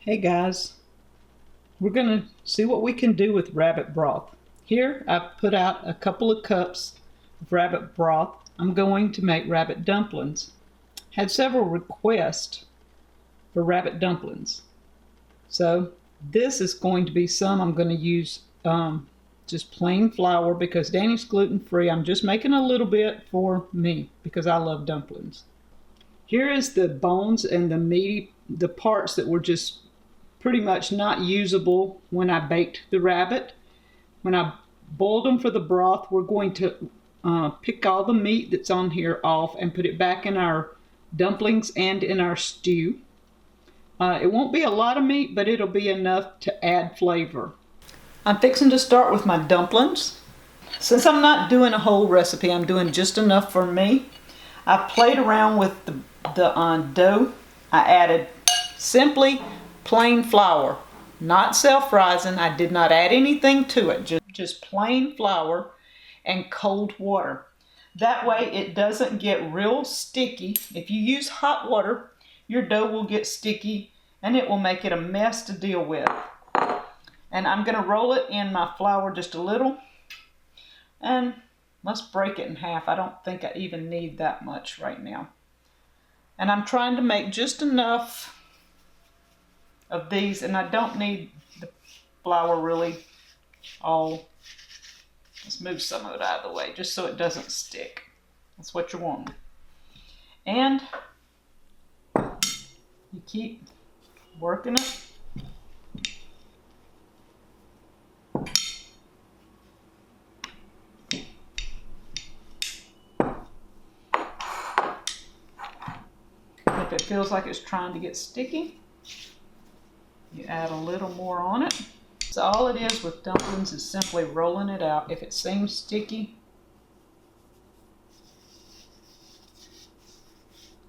Hey guys, we're going to see what we can do with rabbit broth. Here I've put out a couple of cups of rabbit broth. I'm going to make rabbit dumplings. Had several requests for rabbit dumplings. So this is going to be some I'm going to use just plain flour because Danny's gluten-free. I'm just making a little bit for me because I love dumplings. Here is the bones and the parts that were just pretty much not usable when I baked the rabbit. When I boiled them for the broth, we're going to pick all the meat that's on here off and put it back in our dumplings and in our stew. It won't be a lot of meat, but it'll be enough to add flavor. I'm fixing to start with my dumplings. Since I'm not doing a whole recipe, I'm doing just enough for me. I played around with the dough. I added simply plain flour, not self-rising. I did not add anything to it, just plain flour and cold water. That way it doesn't get real sticky. If you use hot water, your dough will get sticky and it will make it a mess to deal with. And I'm going to roll it in my flour just a little and let's break it in half. I don't think I even need that much right now. And I'm trying to make just enough of these, and I don't need the flour really all. Let's move some of it out of the way just so it doesn't stick. That's what you want. And you keep working it. If it feels like it's trying to get sticky, you add a little more on it. So all it is with dumplings is simply rolling it out. If it seems sticky,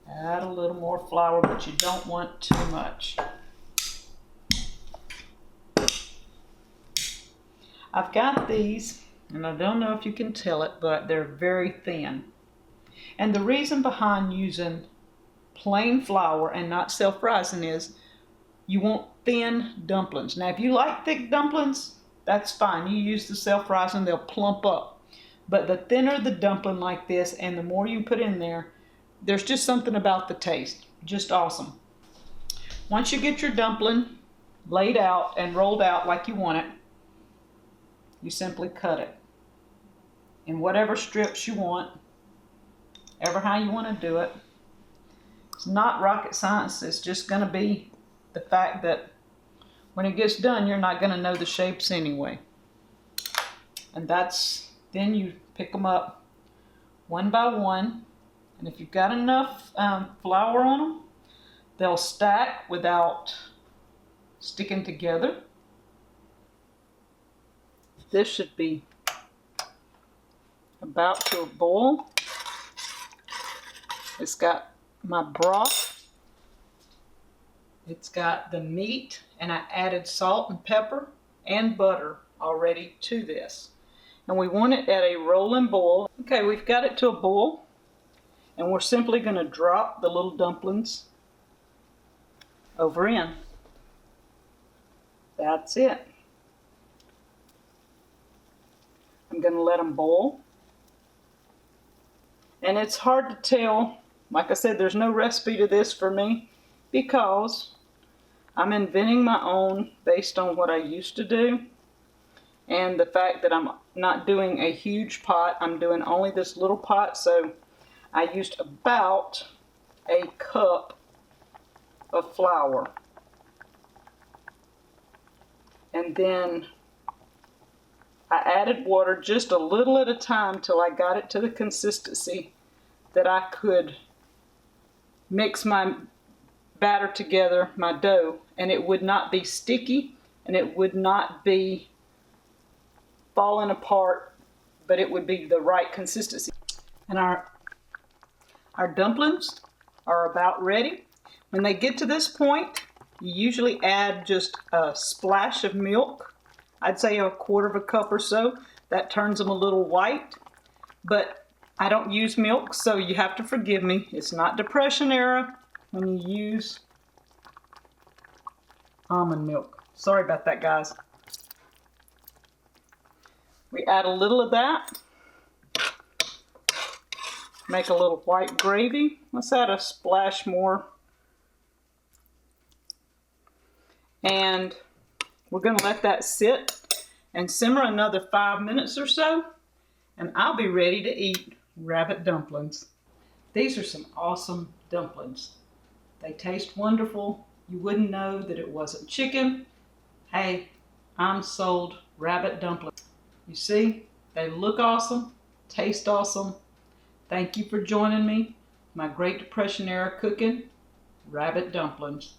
add a little more flour, but you don't want too much. I've got these, and I don't know if you can tell it, but they're very thin. And the reason behind using plain flour and not self-rising is you want thin dumplings. Now if you like thick dumplings, that's fine. You use the self-rising, they'll plump up. But the thinner the dumpling like this and the more you put in there, there's just something about the taste. Just awesome. Once you get your dumpling laid out and rolled out like you want it, you simply cut it in whatever strips you want, ever how you want to do it. It's not rocket science. It's just going to be the fact that when it gets done, you're not going to know the shapes anyway. And then you pick them up one by one. And if you've got enough flour on them, they'll stack without sticking together. This should be about to boil. It's got my broth, it's got the meat, and I added salt and pepper and butter already to this. And we want it at a rolling boil. Okay, we've got it to a boil, and we're simply going to drop the little dumplings over in. That's it. I'm going to let them boil. And it's hard to tell. Like I said, there's no recipe to this for me because I'm inventing my own based on what I used to do. And the fact that I'm not doing a huge pot, I'm doing only this little pot. So I used about a cup of flour. And then I added water just a little at a time till I got it to the consistency that I could mix my batter together, my dough, and it would not be sticky and it would not be falling apart, but it would be the right consistency. And our dumplings are about ready. When they get to this point, you usually add just a splash of milk. I'd say a quarter of a cup or so. That turns them a little white, but I don't use milk, so you have to forgive me. It's not Depression era when you use almond milk. Sorry about that, guys. We add a little of that. Make a little white gravy. Let's add a splash more. And we're going to let that sit and simmer another 5 minutes or so. And I'll be ready to eat rabbit dumplings. These are some awesome dumplings. They taste wonderful. You wouldn't know that it wasn't chicken. Hey, I'm sold rabbit dumplings. You see, they look awesome, taste awesome. Thank you for joining me. My Great Depression era cooking, rabbit dumplings.